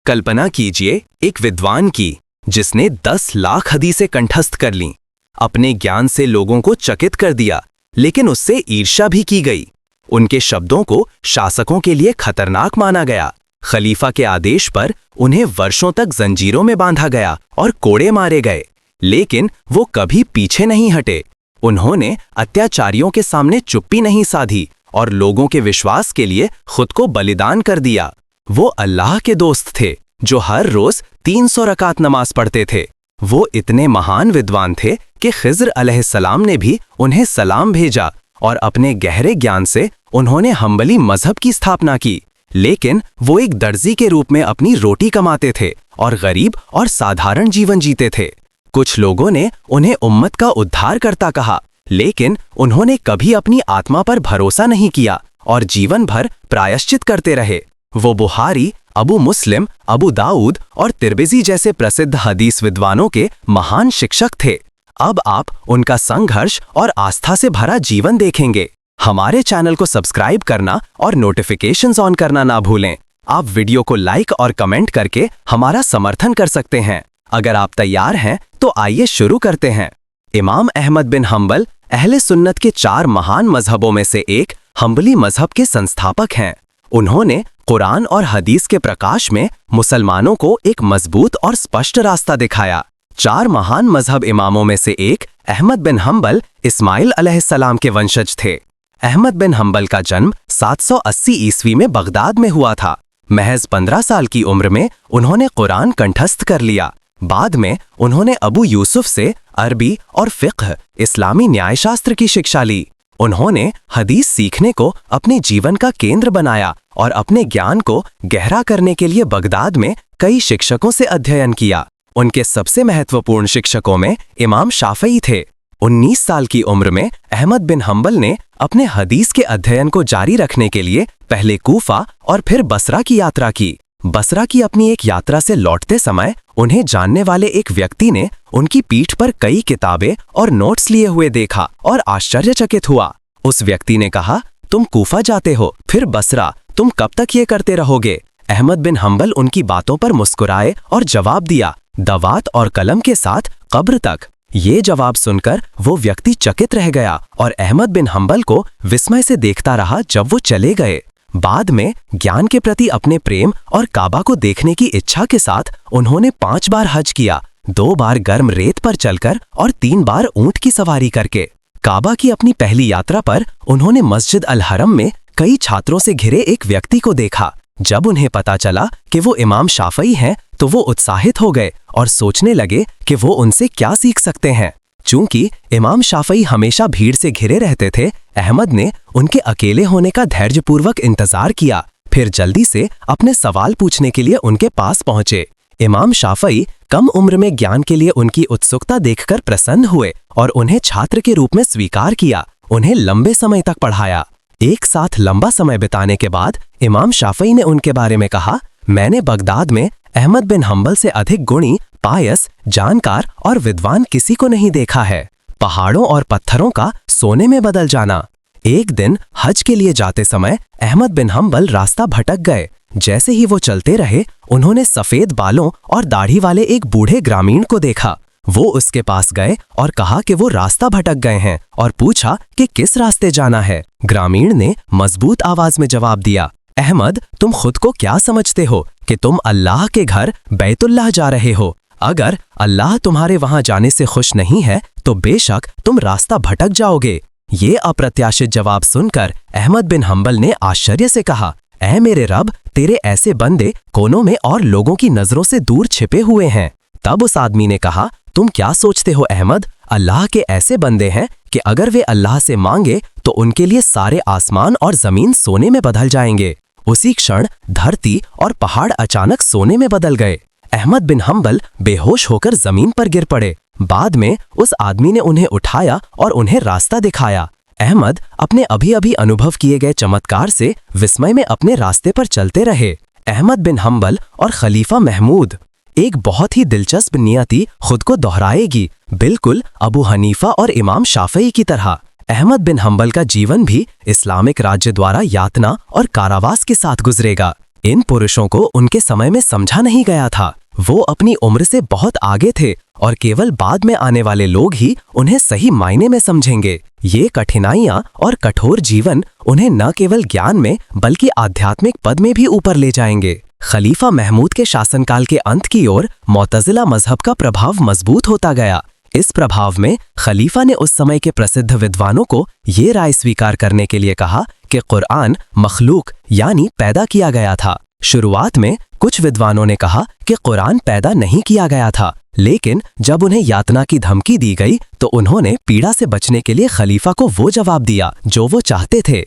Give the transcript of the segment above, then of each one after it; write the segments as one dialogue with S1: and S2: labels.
S1: कल्पना कीजिए एक विद्वान की जिसने 10 लाख हदीसें कंठस्थ कर लीं, अपने ज्ञान से लोगों को चकित कर दिया, लेकिन उससे ईर्ष्या भी की गई। उनके शब्दों को शासकों के लिए खतरनाक माना गया। खलीफा के आदेश पर उन्हें वर्षों तक जंजीरों में बांधा गया और कोड़े मारे गए, लेकिन वो कभी पीछे नहीं हटे। उन्होंने अत्याचारियों के सामने चुप्पी नहीं साधी और लोगों के विश्वास के लिए खुद को बलिदान कर दिया। वो अल्लाह के दोस्त थे जो हर रोज 300 रकात नमाज पढ़ते थे। वो इतने महान विद्वान थे कि खिज़्र अलैहिस्सलाम ने भी उन्हें सलाम भेजा और अपने गहरे ज्ञान से उन्होंने हम्बली मजहब की स्थापना की। लेकिन वो एक दर्जी के रूप में अपनी रोटी कमाते थे और गरीब और साधारण जीवन जीते थे। कुछ लोगों ने उन्हें उम्मत का उद्धारकर्ता कहा, लेकिन उन्होंने कभी अपनी आत्मा पर भरोसा नहीं किया और जीवन भर प्रायश्चित करते रहे। वो बुहारी, अबू मुस्लिम, अबू दाऊद और तिर्मिज़ी जैसे प्रसिद्ध हदीस विद्वानों के महान शिक्षक थे। अब आप उनका संघर्ष और आस्था से भरा जीवन देखेंगे। हमारे चैनल को सब्सक्राइब करना और नोटिफिकेशंस ऑन करना ना भूलें। आप वीडियो को लाइक और कमेंट करके हमारा समर्थन कर सकते हैं। अगर आप तैयार हैं तो आइए शुरू करते हैं। इमाम अहमद बिन हम्बल अहले सुन्नत के 4 महान मजहबों में से एक हम्बली मजहब के संस्थापक हैं। उन्होंने कुरान और हदीस के प्रकाश में मुसलमानों को एक मजबूत और स्पष्ट रास्ता दिखाया। 4 महान मजहब इमामों में से एक अहमद बिन हम्बल इस्माइल अलैहिस्सलाम के वंशज थे। अहमद बिन हम्बल का जन्म 780 ईस्वी में बगदाद में हुआ था। महज 15 साल की उम्र में उन्होंने कुरान कंठस्थ कर लिया। बाद में उन्होंने अबू यूसुफ से अरबी और फिक्ह, इस्लामी न्यायशास्त्र की शिक्षा ली। उन्होंने हदीस सीखने को अपने जीवन का केंद्र बनाया और अपने ज्ञान को गहरा करने के लिए बगदाद में कई शिक्षकों से अध्ययन किया। उनके सबसे महत्वपूर्ण शिक्षकों में इमाम शाफई थे। 19 साल की उम्र में अहमद बिन हम्बल ने अपने हदीस के अध्ययन को जारी रखने के लिए पहले कूफा और फिर बसरा की यात्रा की। बसरा की अपनी एक यात्रा से लौटते समय उन्हें जानने वाले एक व्यक्ति ने उनकी पीठ पर कई किताबें और नोट्स लिए हुए देखा और आश्चर्यचकित हुआ। उस व्यक्ति ने कहा, तुम कूफा जाते हो, फिर बसरा, तुम कब तक ये करते रहोगे? अहमद बिन हम्बल उनकी बातों पर मुस्कुराए और जवाब दिया, दवात और कलम के साथ कब्र तक। ये जवाब सुनकर वो व्यक्ति चकित रह गया और अहमद बिन हम्बल को विस्मय से देखता रहा जब वो चले गए। बाद में ज्ञान के प्रति अपने प्रेम और काबा को देखने की इच्छा के साथ उन्होंने 5 बार हज किया, 2 बार गर्म रेत पर चलकर और 3 बार ऊंट की सवारी करके। काबा की अपनी पहली यात्रा पर उन्होंने मस्जिद अल हरम में कई छात्रों से घिरे एक व्यक्ति को देखा। जब उन्हें पता चला कि वो इमाम शाफई हैं, तो वो उत्साहित हो गए और सोचने लगे कि वो उनसे क्या सीख सकते हैं। चूंकि इमाम शाफई हमेशा भीड़ से घिरे रहते थे, अहमद ने उनके अकेले होने का धैर्यपूर्वक इंतजार किया, फिर जल्दी से अपने सवाल पूछने के लिए उनके पास पहुंचे। इमाम शाफई कम उम्र में ज्ञान के लिए उनकी उत्सुकता देखकर प्रसन्न हुए और उन्हें छात्र के रूप में स्वीकार किया। उन्हें लंबे समय तक पढ़ाया। एक साथ लंबा समय बिताने के बाद इमाम शाफई ने उनके बारे में कहा, मैंने बगदाद में अहमद बिन हम्बल से अधिक गुणी, पायस, जानकार और विद्वान किसी को नहीं देखा है। पहाड़ों और पत्थरों का सोने में बदल जाना। एक दिन हज के लिए जाते समय अहमद बिन हम्बल रास्ता भटक गए। जैसे ही वो चलते रहे, उन्होंने सफेद बालों और दाढ़ी वाले एक बूढ़े ग्रामीण को देखा। वो उसके पास गए और कहा कि वो रास्ता भटक गए हैं और पूछा कि किस रास्ते जाना है। ग्रामीण ने मजबूत आवाज में जवाब दिया, अहमद, तुम खुद को क्या समझते हो कि तुम अल्लाह के घर बैतुल्लाह जा रहे हो? अगर अल्लाह तुम्हारे वहां जाने से खुश नहीं है तो बेशक तुम रास्ता भटक जाओगे। ये अप्रत्याशित जवाब सुनकर अहमद बिन हम्बल ने आश्चर्य से कहा, ऐ मेरे रब, तेरे ऐसे बंदे कोनों में और लोगों की नजरों से दूर छिपे हुए हैं। तब उस आदमी ने कहा, तुम क्या सोचते हो अहमद? अल्लाह के ऐसे बंदे हैं कि अगर वे अल्लाह से मांगे तो उनके लिए सारे आसमान और जमीन सोने में बदल जाएंगे। उसी क्षण धरती और पहाड़ अचानक सोने में बदल गए। अहमद बिन हम्बल बेहोश होकर जमीन पर गिर पड़े। बाद में उस आदमी ने उन्हें उठाया और उन्हें रास्ता दिखाया। अहमद अपने अभी अभी अनुभव किए गए चमत्कार से विस्मय में अपने रास्ते पर चलते रहे। अहमद बिन हम्बल और खलीफा महमूद। एक बहुत ही दिलचस्प नियति खुद को दोहराएगी, बिल्कुल अबू हनीफा और इमाम शाफई की तरह। अहमद बिन हम्बल का जीवन भी इस्लामिक राज्य द्वारा यातना और कारावास के साथ गुजरेगा। इन पुरुषों को उनके समय में समझा नहीं गया था। वो अपनी उम्र से बहुत आगे थे और केवल बाद में आने वाले लोग ही उन्हें सही मायने में समझेंगे। ये कठिनाइयां और कठोर जीवन उन्हें न केवल ज्ञान में बल्कि आध्यात्मिक पद में भी ऊपर ले जाएंगे। खलीफा महमूद के शासनकाल के अंत की ओर मुअतज़िला मजहब का प्रभाव मजबूत होता गया। इस प्रभाव में खलीफा ने उस समय के प्रसिद्ध विद्वानों को ये राय स्वीकार करने के लिए कहा कि कुरान मखलूक यानी पैदा किया गया था। शुरुआत में कुछ विद्वानों ने कहा कि कुरान पैदा नहीं किया गया था, लेकिन जब उन्हें यातना की धमकी दी गई तो उन्होंने पीड़ा से बचने के लिए खलीफा को वो जवाब दिया जो वो चाहते थे।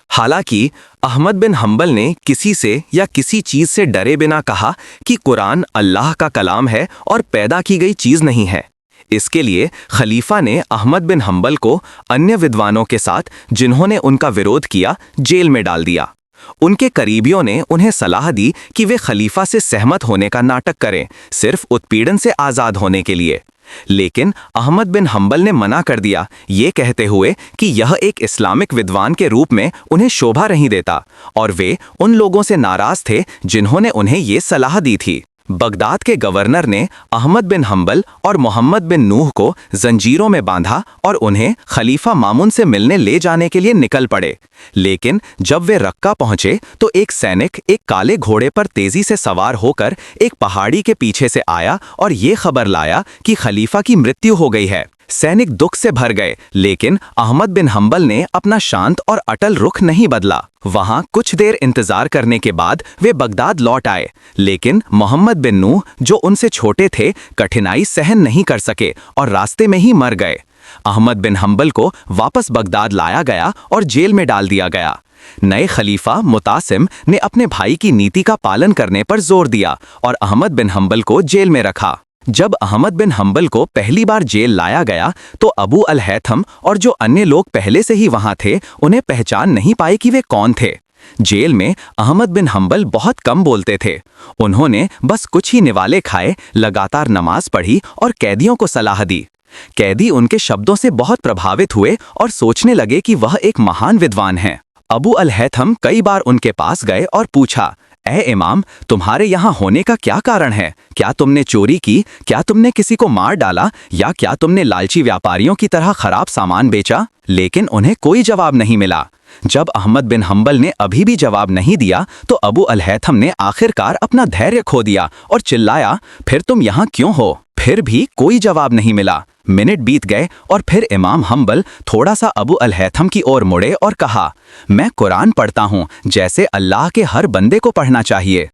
S1: हालांकि अहमद बिन हंबल ने किसी से या किसी चीज से डरे बिना कहा कि कुरान अल्लाह का कलाम है और पैदा की गई चीज नहीं है। इसके लिए खलीफा ने अहमद बिन हंबल को अन्य विद्वानों के साथ जिन्होंने उनका विरोध किया जेल में डाल दिया। उनके करीबियों ने उन्हें सलाह दी कि वे खलीफा से सहमत होने का नाटक करें, सिर्फ उत्पीड़न से आज़ाद होने के लिए। लेकिन अहमद बिन हंबल ने मना कर दिया, ये कहते हुए कि यह एक इस्लामिक विद्वान के रूप में उन्हें शोभा नहीं देता और वे उन लोगों से नाराज थे जिन्होंने उन्हें ये सलाह दी थी। बगदाद के गवर्नर ने अहमद बिन हंबल और मोहम्मद बिन नूह को जंजीरों में बांधा और उन्हें खलीफा मामून से मिलने ले जाने के लिए निकल पड़े। लेकिन जब वे रक्का पहुंचे तो एक सैनिक एक काले घोड़े पर तेजी से सवार होकर एक पहाड़ी के पीछे से आया और ये खबर लाया कि खलीफा की मृत्यु हो गई है। सैनिक दुख से भर गए, लेकिन अहमद बिन हंबल ने अपना शांत और अटल रुख नहीं बदला। वहां कुछ देर इंतजार करने के बाद वे बगदाद लौट आए, लेकिन मोहम्मद बिन नूह जो उनसे छोटे थे कठिनाई सहन नहीं कर सके और रास्ते में ही मर गए। अहमद बिन हंबल को वापस बगदाद लाया गया और जेल में डाल दिया गया। नए खलीफा मुतासिम ने अपने भाई की नीति का पालन करने पर जोर दिया और अहमद बिन हंबल को जेल में रखा। जब अहमद बिन हंबल को पहली बार जेल लाया गया तो अबू अल हैथम और जो अन्य लोग पहले से ही वहां थे उन्हें पहचान नहीं पाए कि वे कौन थे। जेल में अहमद बिन हंबल बहुत कम बोलते थे। उन्होंने बस कुछ ही निवाले खाए, लगातार नमाज पढ़ी और कैदियों को सलाह दी। कैदी उनके शब्दों से बहुत प्रभावित हुए और सोचने लगे कि वह एक महान विद्वान हैं। अबू अल हैथम कई बार उनके पास गए और पूछा, ए इमाम, तुम्हारे यहाँ होने का क्या कारण है? क्या तुमने चोरी की? क्या तुमने किसी को मार डाला? या क्या तुमने लालची व्यापारियों की तरह खराब सामान बेचा? लेकिन उन्हें कोई जवाब नहीं मिला। जब अहमद बिन हंबल ने अभी भी जवाब नहीं दिया तो अबू अल हैथम ने आखिरकार अपना धैर्य खो दिया और चिल्लाया, फिर तुम यहाँ क्यों हो? फिर भी कोई जवाब नहीं मिला। मिनट बीत गए और फिर इमाम हंबल थोड़ा सा अबू अल हैथम की ओर मुड़े और कहा, मैं कुरान पढ़ता हूँ जैसे अल्लाह के हर बंदे को पढ़ना चाहिए।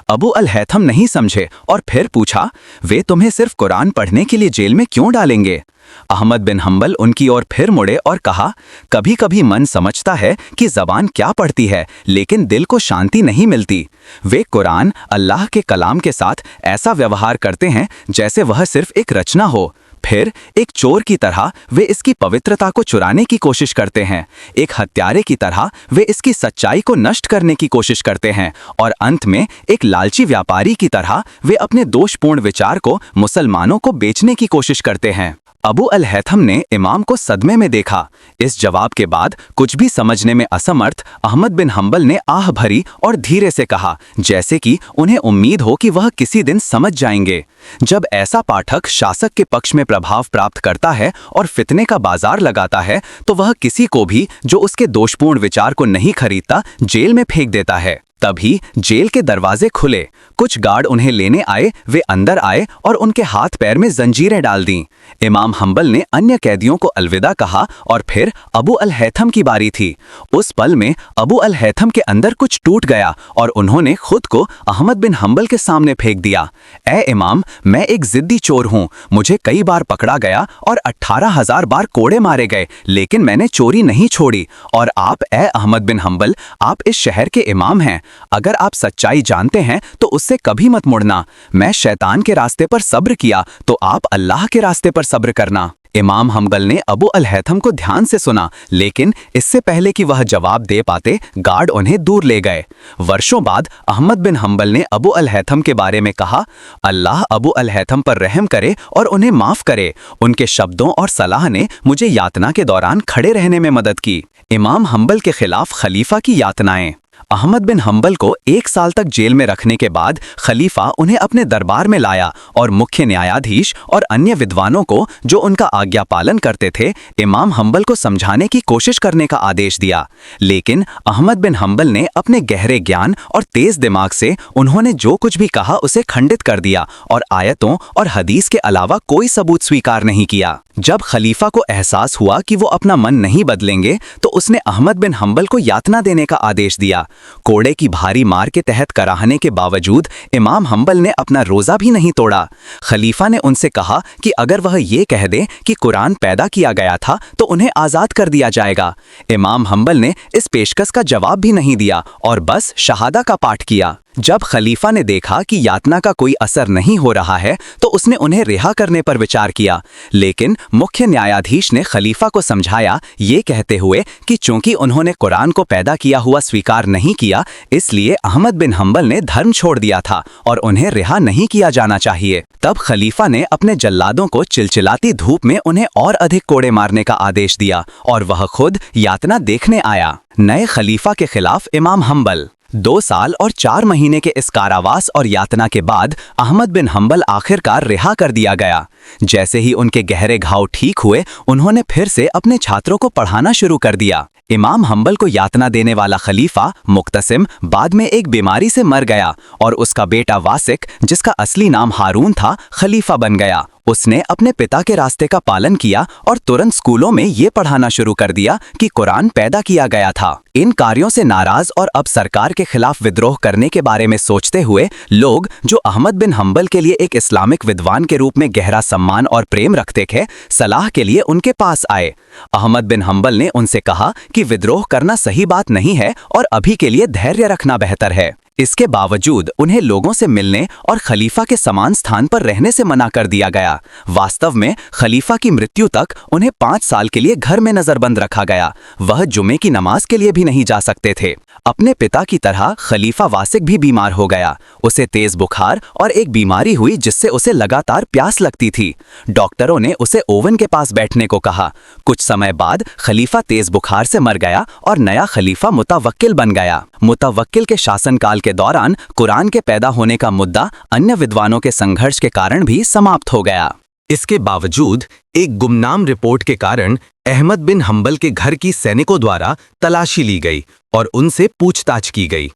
S1: अबू अल हैथम नहीं समझे और फिर पूछा, वे तुम्हें सिर्फ कुरान पढ़ने के लिए जेल में क्यों डालेंगे? अहमद बिन हंबल उनकी ओर फिर मुड़े और कहा, कभी कभी मन समझता है कि ज़बान क्या पढ़ती है, लेकिन दिल को शांति नहीं मिलती। वे कुरान अल्लाह के कलाम के साथ ऐसा व्यवहार करते हैं जैसे वह सिर्फ एक रचना हो। फिर एक चोर की तरह वे इसकी पवित्रता को चुराने की कोशिश करते हैं। एक हत्यारे की तरह वे इसकी सच्चाई को नष्ट करने की कोशिश करते हैं और अंत में एक लालची व्यापारी की तरह वे अपने दोषपूर्ण विचार को मुसलमानों को बेचने की कोशिश करते हैं। अबू अल हैथम ने इमाम को सदमे में देखा। इस जवाब के बाद कुछ भी समझने में असमर्थ अहमद बिन हंबल ने आह भरी और धीरे से कहा, जैसे कि उन्हें उम्मीद हो कि वह किसी दिन समझ जाएंगे। जब ऐसा पाठक शासक के पक्ष में प्रभाव प्राप्त करता है और फितने का बाजार लगाता है तो वह किसी को भी जो उसके दोषपूर्ण विचार को नहीं खरीदता जेल में फेंक देता है। तभी जेल के दरवाजे खुले। कुछ गार्ड उन्हें लेने आए। वे अंदर आए और उनके हाथ पैर में जंजीरें डाल दी। इमाम हंबल ने अन्य कैदियों को अलविदा कहा और फिर अबू अल हैथम की बारी थी। उस पल में अबू अल हैथम के अंदर कुछ टूट गया और उन्होंने खुद को अहमद बिन हंबल के सामने फेंक दिया। ए इमाम, मैं एक जिद्दी चोर हूँ। मुझे कई बार पकड़ा गया और 18,000 बार कोड़े मारे गए, लेकिन मैंने चोरी नहीं छोड़ी। और आप, ए अहमद बिन हंबल, आप इस शहर के इमाम हैं। अगर आप सच्चाई जानते हैं तो उससे कभी मत मुड़ना। मैं शैतान के रास्ते पर सब्र किया तो आप अल्लाह के रास्ते पर सब्र करना। इमाम हंबल ने अबू अल हैथम को ध्यान से सुना, लेकिन इससे पहले कि वह जवाब दे पाते गार्ड उन्हें दूर ले गए। वर्षों बाद अहमद बिन हंबल ने अबू अल हैथम के बारे में कहा, अल्लाह अबू अल हैथम पर रहम करे और उन्हें माफ करे। उनके शब्दों और सलाह ने मुझे यातना के दौरान खड़े रहने में मदद की। इमाम हंबल के खिलाफ खलीफा की यातनाएं। अहमद बिन हंबल को 1 साल तक जेल में रखने के बाद खलीफा उन्हें अपने दरबार में लाया और मुख्य न्यायाधीश और अन्य विद्वानों को, जो उनका आज्ञा पालन करते थे, इमाम हंबल को समझाने की कोशिश करने का आदेश दिया। लेकिन अहमद बिन हंबल ने अपने गहरे ज्ञान और तेज दिमाग से उन्होंने जो कुछ भी कहा उसे खंडित कर दिया और आयतों और हदीस के अलावा कोई सबूत स्वीकार नहीं किया। जब खलीफा को एहसास हुआ कि वो अपना मन नहीं बदलेंगे, तो उसने अहमद बिन हंबल को यातना देने का आदेश दिया। कोड़े की भारी मार के तहत कराहने के बावजूद इमाम हंबल ने अपना रोजा भी नहीं तोड़ा। खलीफा ने उनसे कहा कि अगर वह ये कह दे कि कुरान पैदा किया गया था तो उन्हें आज़ाद कर दिया जाएगा। इमाम हंबल ने इस पेशकश का जवाब भी नहीं दिया और बस शहादा का पाठ किया। जब खलीफा ने देखा कि यातना का कोई असर नहीं हो रहा है, तो उसने उन्हें रिहा करने पर विचार किया। लेकिन मुख्य न्यायाधीश ने खलीफा को समझाया, ये कहते हुए कि चूंकि उन्होंने कुरान को पैदा किया हुआ स्वीकार नहीं किया, इसलिए अहमद बिन हंबल ने धर्म छोड़ दिया था और उन्हें रिहा नहीं किया जाना चाहिए। तब खलीफा ने अपने जल्लादों को चिलचिलाती धूप में उन्हें और अधिक कोड़े मारने का आदेश दिया और वह खुद यातना देखने आया। नए खलीफा के खिलाफ इमाम हंबल। 2 साल और 4 महीने के इस कारावास और यातना के बाद अहमद बिन हंबल आखिरकार रिहा कर दिया गया। जैसे ही उनके गहरे घाव ठीक हुए, उन्होंने फिर से अपने छात्रों को पढ़ाना शुरू कर दिया। इमाम हंबल को यातना देने वाला खलीफा मुक्तसिम बाद में एक बीमारी से मर गया और उसका बेटा वासिक, जिसका असली नाम हारून था, खलीफा बन गया। उसने अपने पिता के रास्ते का पालन किया और तुरंत स्कूलों में ये पढ़ाना शुरू कर दिया कि कुरान पैदा किया गया था। इन कार्यों से नाराज और अब सरकार के खिलाफ विद्रोह करने के बारे में सोचते हुए लोग, जो अहमद बिन हंबल के लिए एक इस्लामिक विद्वान के रूप में गहरा सम्मान और प्रेम रखते थे, सलाह के लिए उनके पास आए। अहमद बिन हंबल ने उनसे कहा कि विद्रोह करना सही बात नहीं है और अभी के लिए धैर्य रखना बेहतर है। इसके बावजूद उन्हें लोगों से मिलने और खलीफा के समान स्थान पर रहने से मना कर दिया गया। वास्तव में खलीफा की मृत्यु तक उन्हें 5 साल के लिए घर में नजरबंद रखा गया। वह जुमे की नमाज के लिए भी नहीं जा सकते थे। अपने पिता की तरह खलीफा वासिक भी बीमार हो गया। उसे तेज बुखार और एक बीमारी हुई जिससे उसे लगातार प्यास लगती थी। डॉक्टरों ने उसे ओवन के पास बैठने को कहा। कुछ समय बाद खलीफा तेज बुखार से मर गया और नया खलीफा मुतवक्किल बन गया। मुतवक्किल के शासनकाल के दौरान कुरान के पैदा होने का मुद्दा अन्य विद्वानों के संघर्ष के कारण भी समाप्त हो गया। इसके बावजूद एक गुमनाम रिपोर्ट के कारण अहमद बिन हंबल के घर की सैनिकों द्वारा तलाशी ली गई और उनसे पूछताछ की गई।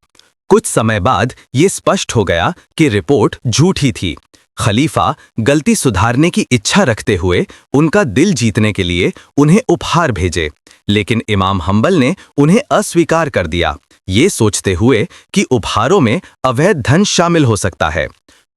S1: कुछ समय बाद ये स्पष्ट हो गया कि रिपोर्ट झूठी थी। खलीफा गलती सुधारने की इच्छा रखते हुए उनका दिल जीतने के लिए उन्हें उपहार भेजे, लेकिन इमाम हंबल ने उन्हें अस्वीकार कर दिया, ये सोचते हुए कि उपहारों में अवैध धन शामिल हो सकता है।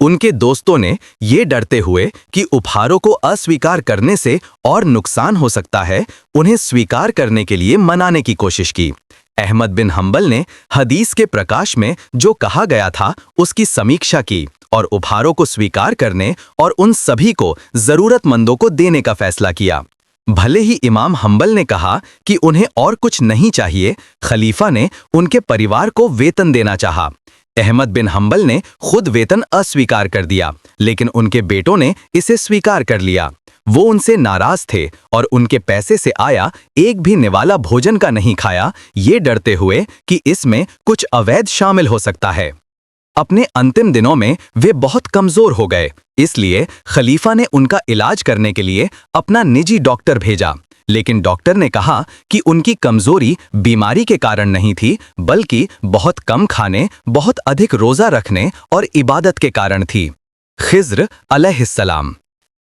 S1: उनके दोस्तों ने ये डरते हुए कि उपहारों को अस्वीकार करने से और नुकसान हो सकता है, उन्हें स्वीकार करने के लिए मनाने की कोशिश की। अहमद बिन हंबल ने हदीस के प्रकाश में जो कहा गया था उसकी समीक्षा की और उपहारों को स्वीकार करने और उन सभी को जरूरतमंदों को देने का फैसला किया। भले ही इमाम हंबल ने कहा कि उन्हें और कुछ नहीं चाहिए, खलीफा ने उनके परिवार को वेतन देना चाहा। अहमद बिन हंबल ने खुद वेतन अस्वीकार कर दिया, लेकिन उनके बेटों ने इसे स्वीकार कर लिया। वो उनसे नाराज थे और उनके पैसे से आया एक भी निवाला भोजन का नहीं खाया, ये डरते हुए कि इसमें कुछ अवैध शामिल हो सकता है। अपने अंतिम दिनों में वे बहुत कमजोर हो गए, इसलिए खलीफा ने उनका इलाज करने के लिए अपना निजी डॉक्टर भेजा। लेकिन डॉक्टर ने कहा कि उनकी कमजोरी बीमारी के कारण नहीं थी, बल्कि बहुत कम खाने, बहुत अधिक रोजा रखने और इबादत के कारण थी। खिज्र अलैहिस्सलाम।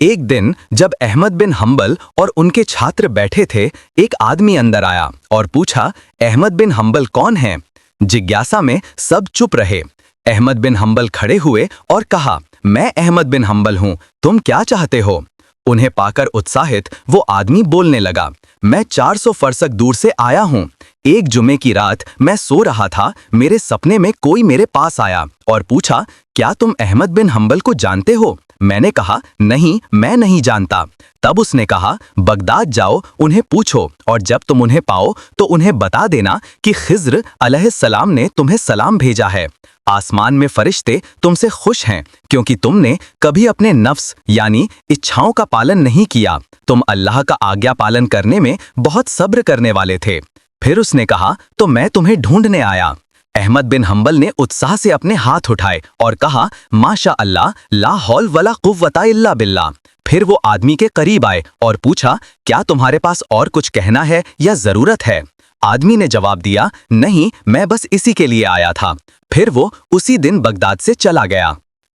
S1: एक दिन जब अहमद बिन हंबल और उनके छात्र बैठे थे, एक आदमी अंदर आया और पूछा, अहमद बिन हंबल कौन हैं? जिज्ञासा में सब चुप रहे। अहमद बिन हंबल खड़े हुए और कहा, मैं अहमद बिन हंबल हूं, तुम क्या चाहते हो? उन्हें पाकर उत्साहित वो आदमी बोलने लगा, मैं 400 फरसक दूर से आया हूं। एक जुमे की रात मैं सो रहा था, मेरे सपने में कोई मेरे पास आया और पूछा, क्या तुम अहमद बिन हंबल को जानते हो? मैंने कहा, नहीं, मैं नहीं जानता। तब उसने कहा, बगदाद जाओ, उन्हें पूछो और जब तुम उन्हें पाओ तो उन्हें बता देना कि खिज्र अलैहिस्सलाम ने तुम्हें सलाम भेजा है। आसमान में फरिश्ते तुमसे खुश हैं क्योंकि तुमने कभी अपने नफ्स यानी इच्छाओं का पालन नहीं किया। तुम अल्लाह का आज्ञा पालन करने में बहुत सब्र करने वाले थे। फिर उसने कहा, तो मैं तुम्हें ढूंढने आया। अहमद बिन हंबल ने उत्साह से अपने हाथ उठाए और कहा, माशा अल्लाह, ला हौल वला कुव्वता इल्ला बिल्लाह। फिर वो आदमी के करीब आए और पूछा, क्या तुम्हारे पास और कुछ कहना है या जरूरत है? आदमी ने जवाब दिया, नहीं, मैं बस इसी के लिए आया था। फिर वो उसी दिन बगदाद से चला गया।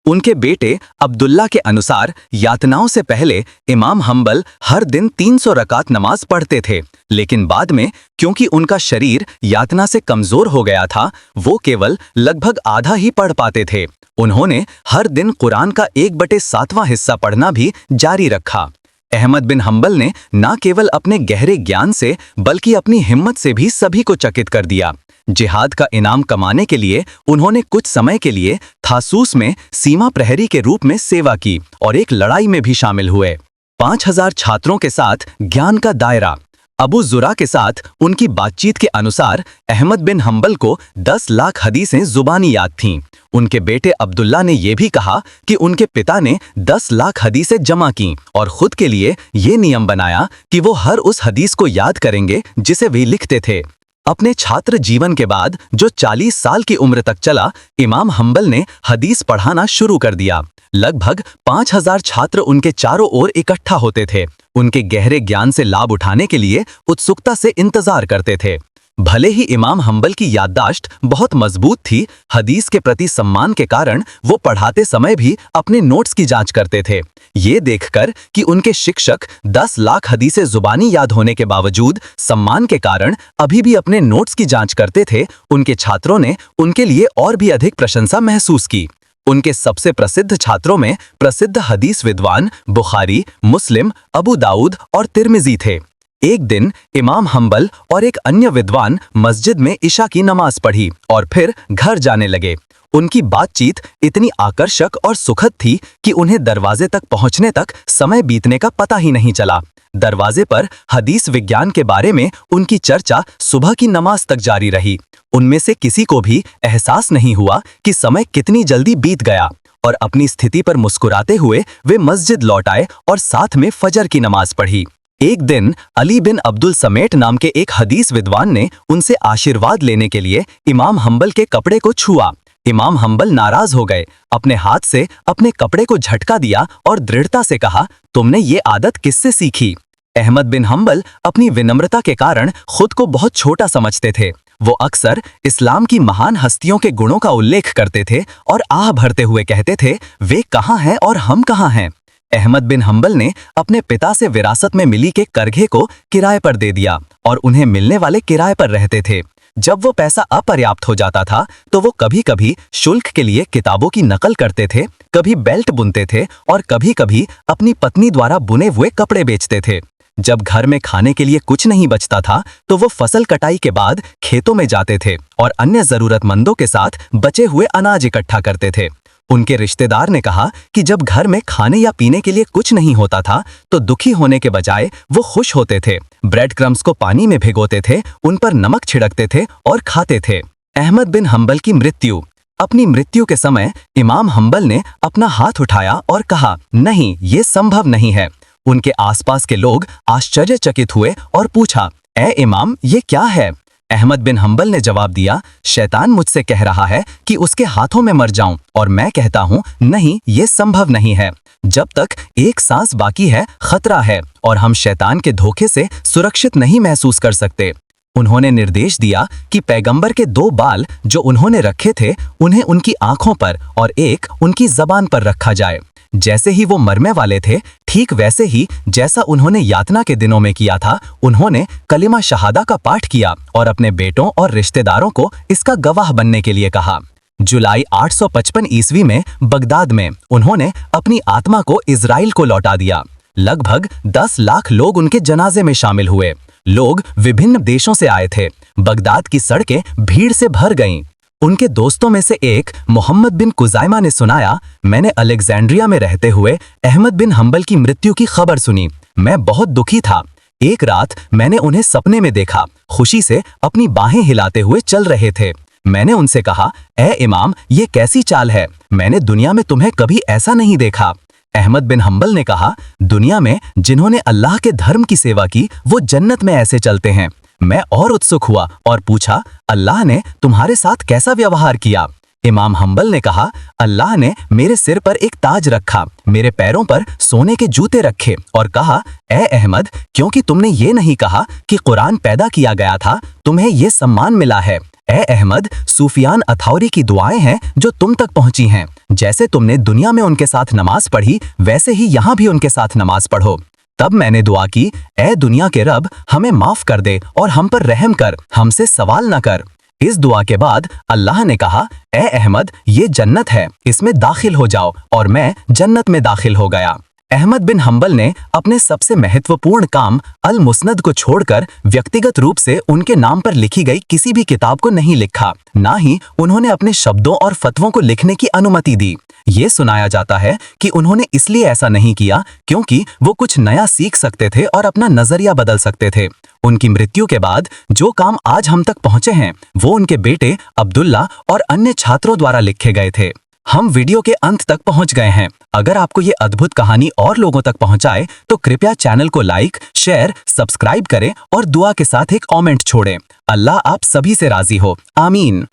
S1: उनके बेटे अब्दुल्ला के अनुसार यातनाओं से पहले इमाम हंबल हर दिन 300 रकात नमाज पढ़ते थे, लेकिन बाद में क्योंकि उनका शरीर यातना से कमजोर हो गया था, वो केवल लगभग आधा ही पढ़ पाते थे। उन्होंने हर दिन कुरान का 1/7वां हिस्सा पढ़ना भी जारी रखा। अहमद बिन हंबल ने न केवल अपने गहरे ज्ञान से बल्कि अपनी हिम्मत से भी सभी को चकित कर दिया। जिहाद का इनाम कमाने के लिए उन्होंने कुछ समय के लिए थासूस में सीमा प्रहरी के रूप में सेवा की और एक लड़ाई में भी शामिल हुए। 5000 छात्रों के साथ ज्ञान का दायरा। अबू जुरा के साथ उनकी बातचीत के अनुसार अहमद बिन हंबल को 10 लाख हदीसें जुबानी याद थीं। उनके बेटे अब्दुल्ला ने यह भी कहा कि उनके पिता ने 10 लाख हदीसें जमा की और खुद के लिए ये नियम बनाया कि वो हर उस हदीस को याद करेंगे जिसे वे लिखते थे। अपने छात्र जीवन के बाद जो 40 साल की उम्र तक चला, इमाम हंबल ने हदीस पढ़ाना शुरू कर दिया। लगभग 5000 छात्र उनके चारों ओर इकट्ठा होते थे, उनके गहरे ज्ञान से लाभ उठाने के लिए उत्सुकता से इंतजार करते थे। भले ही इमाम हंबल की याददाश्त बहुत मजबूत थी, हदीस के प्रति सम्मान के कारण वो पढ़ाते समय भी अपने नोट्स की जांच करते थे। ये देखकर कि उनके शिक्षक 10 लाख हदीसें जुबानी याद होने के बावजूद सम्मान के कारण अभी भी अपने नोट्स की जांच करते थे, उनके छात्रों ने उनके लिए और भी अधिक प्रशंसा महसूस की। उनके सबसे प्रसिद्ध छात्रों में प्रसिद्ध हदीस विद्वान बुखारी, मुस्लिम, अबू दाऊद और तिर्मिजी थे। एक दिन इमाम हंबल और एक अन्य विद्वान मस्जिद में इशा की नमाज पढ़ी और फिर घर जाने लगे। उनकी बातचीत इतनी आकर्षक और सुखद थी कि उन्हें दरवाजे तक पहुंचने तक समय बीतने का पता ही नहीं चला। दरवाजे पर हदीस विज्ञान के बारे में उनकी चर्चा सुबह की नमाज तक जारी रही। उनमें से किसी को भी एहसास नहीं हुआ कि समय कितनी जल्दी बीत गया और अपनी स्थिति पर मुस्कुराते हुए वे मस्जिद लौट आए और साथ में फजर की नमाज पढ़ी। एक दिन अली बिन अब्दुल समेट नाम के एक हदीस विद्वान ने उनसे आशीर्वाद लेने के लिए इमाम हंबल के कपड़े को छुआ। इमाम हंबल नाराज हो गए, अपने हाथ से अपने कपड़े को झटका दिया और दृढ़ता से कहा, तुमने ये आदत किससे सीखी? अहमद बिन हंबल अपनी विनम्रता के कारण खुद को बहुत छोटा समझते थे। वो अक्सर इस्लाम की महान हस्तियों के गुणों का उल्लेख करते थे और आह भरते हुए कहते थे, वे कहाँ हैं और हम कहाँ हैं? अहमद बिन हंबल ने अपने पिता से विरासत में मिली के करघे को किराए पर दे दिया और उन्हें मिलने वाले किराए पर रहते थे। जब वो पैसा अपर्याप्त हो जाता था तो वो कभी कभी शुल्क के लिए किताबों की नकल करते थे, कभी बेल्ट बुनते थे और कभी कभी अपनी पत्नी द्वारा बुने हुए कपड़े बेचते थे। जब घर में खाने के लिए कुछ नहीं बचता था तो वो फसल कटाई के बाद खेतों में जाते थे और अन्य जरूरतमंदों के साथ बचे हुए अनाज इकट्ठा करते थे। उनके रिश्तेदार ने कहा कि जब घर में खाने या पीने के लिए कुछ नहीं होता था तो दुखी होने के बजाय वो खुश होते थे, ब्रेड क्रम्स को पानी में भिगोते थे, उन पर नमक छिड़कते थे और खाते थे। अहमद बिन हंबल की मृत्यु। अपनी मृत्यु के समय इमाम हंबल ने अपना हाथ उठाया और कहा, नहीं, ये संभव नहीं है। उनके आसपास के लोग आश्चर्यचकित हुए और पूछा, ए इमाम, ये क्या है? अहमद बिन हंबल ने जवाब दिया, शैतान मुझसे कह रहा है कि उसके हाथों में मर जाऊं और मैं कहता हूं, नहीं, ये संभव नहीं है। जब तक एक सांस बाकी है, खतरा है और हम शैतान के धोखे से सुरक्षित नहीं महसूस कर सकते। उन्होंने निर्देश दिया कि पैगंबर के 2 बाल जो उन्होंने रखे थे उन्हें उनकी आंखों पर और एक उनकी जबान पर रखा जाए। जैसे ही वो मरने वाले थे, ठीक वैसे ही जैसा उन्होंने यातना के दिनों में किया था, उन्होंने कलिमा शहादा का पाठ किया और अपने बेटों और रिश्तेदारों को इसका गवाह बनने के लिए कहा। जुलाई 855 ईस्वी में बगदाद में उन्होंने अपनी आत्मा को इजराइल को लौटा दिया। लगभग 10 लाख लोग उनके जनाजे में शामिल हुए। लोग विभिन्न देशों से आए थे। बगदाद की सड़कें भीड़ से भर गईं। उनके दोस्तों में से एक मोहम्मद बिन कुजाइमा ने सुनाया, मैंने अलेक्जेंड्रिया में रहते हुए अहमद बिन हंबल की मृत्यु की खबर सुनी। मैं बहुत दुखी था। एक रात मैंने उन्हें सपने में देखा, खुशी से अपनी बाहें हिलाते हुए चल रहे थे। मैंने उनसे कहा, ए इमाम, ये कैसी चाल है? मैंने दुनिया में तुम्हें कभी ऐसा नहीं देखा। अहमद बिन हंबल ने कहा, दुनिया में जिन्होंने अल्लाह के धर्म की सेवा की वो जन्नत में ऐसे चलते हैं। मैं और उत्सुक हुआ और पूछा, अल्लाह ने तुम्हारे साथ कैसा व्यवहार किया? इमाम हम्बल ने कहा, अल्लाह ने मेरे सिर पर एक ताज रखा, मेरे पैरों पर सोने के जूते रखे और कहा, ए अहमद, क्योंकि तुमने ये नहीं कहा कि कुरान पैदा किया गया था, तुम्हें ये सम्मान मिला है। ए अहमद, सूफियान अथौरी की दुआएं हैं जो तुम तक पहुंची हैं। जैसे तुमने दुनिया में उनके साथ नमाज पढ़ी, वैसे ही यहाँ भी उनके साथ नमाज पढ़ो। तब मैंने दुआ की, ए दुनिया के रब, हमें माफ कर दे और हम पर रहम कर, हमसे सवाल न कर। इस दुआ के बाद अल्लाह ने कहा, ए अहमद, ये जन्नत है, इसमें दाखिल हो जाओ, और मैं जन्नत में दाखिल हो गया। अहमद बिन हम्बल ने अपने सबसे महत्वपूर्ण काम अल मुस्नद को छोड़कर व्यक्तिगत रूप से उनके नाम पर लिखी गई किसी भी किताब को नहीं लिखा, ना ही उन्होंने अपने शब्दों और फतवों को लिखने की अनुमति दी। ये सुनाया जाता है कि उन्होंने इसलिए ऐसा नहीं किया क्योंकि वो कुछ नया सीख सकते थे और अपना नजरिया बदल सकते थे। उनकी मृत्यु के बाद जो काम आज हम तक पहुंचे हैं, वो उनके बेटे अब्दुल्ला और अन्य छात्रों द्वारा लिखे गए थे। हम वीडियो के अंत तक पहुंच गए हैं। अगर आपको ये अद्भुत कहानी और लोगों तक पहुंचाए तो कृपया चैनल को लाइक, शेयर, सब्सक्राइब करें और दुआ के साथ एक कमेंट छोड़ें। अल्लाह आप सभी से राजी हो। आमीन।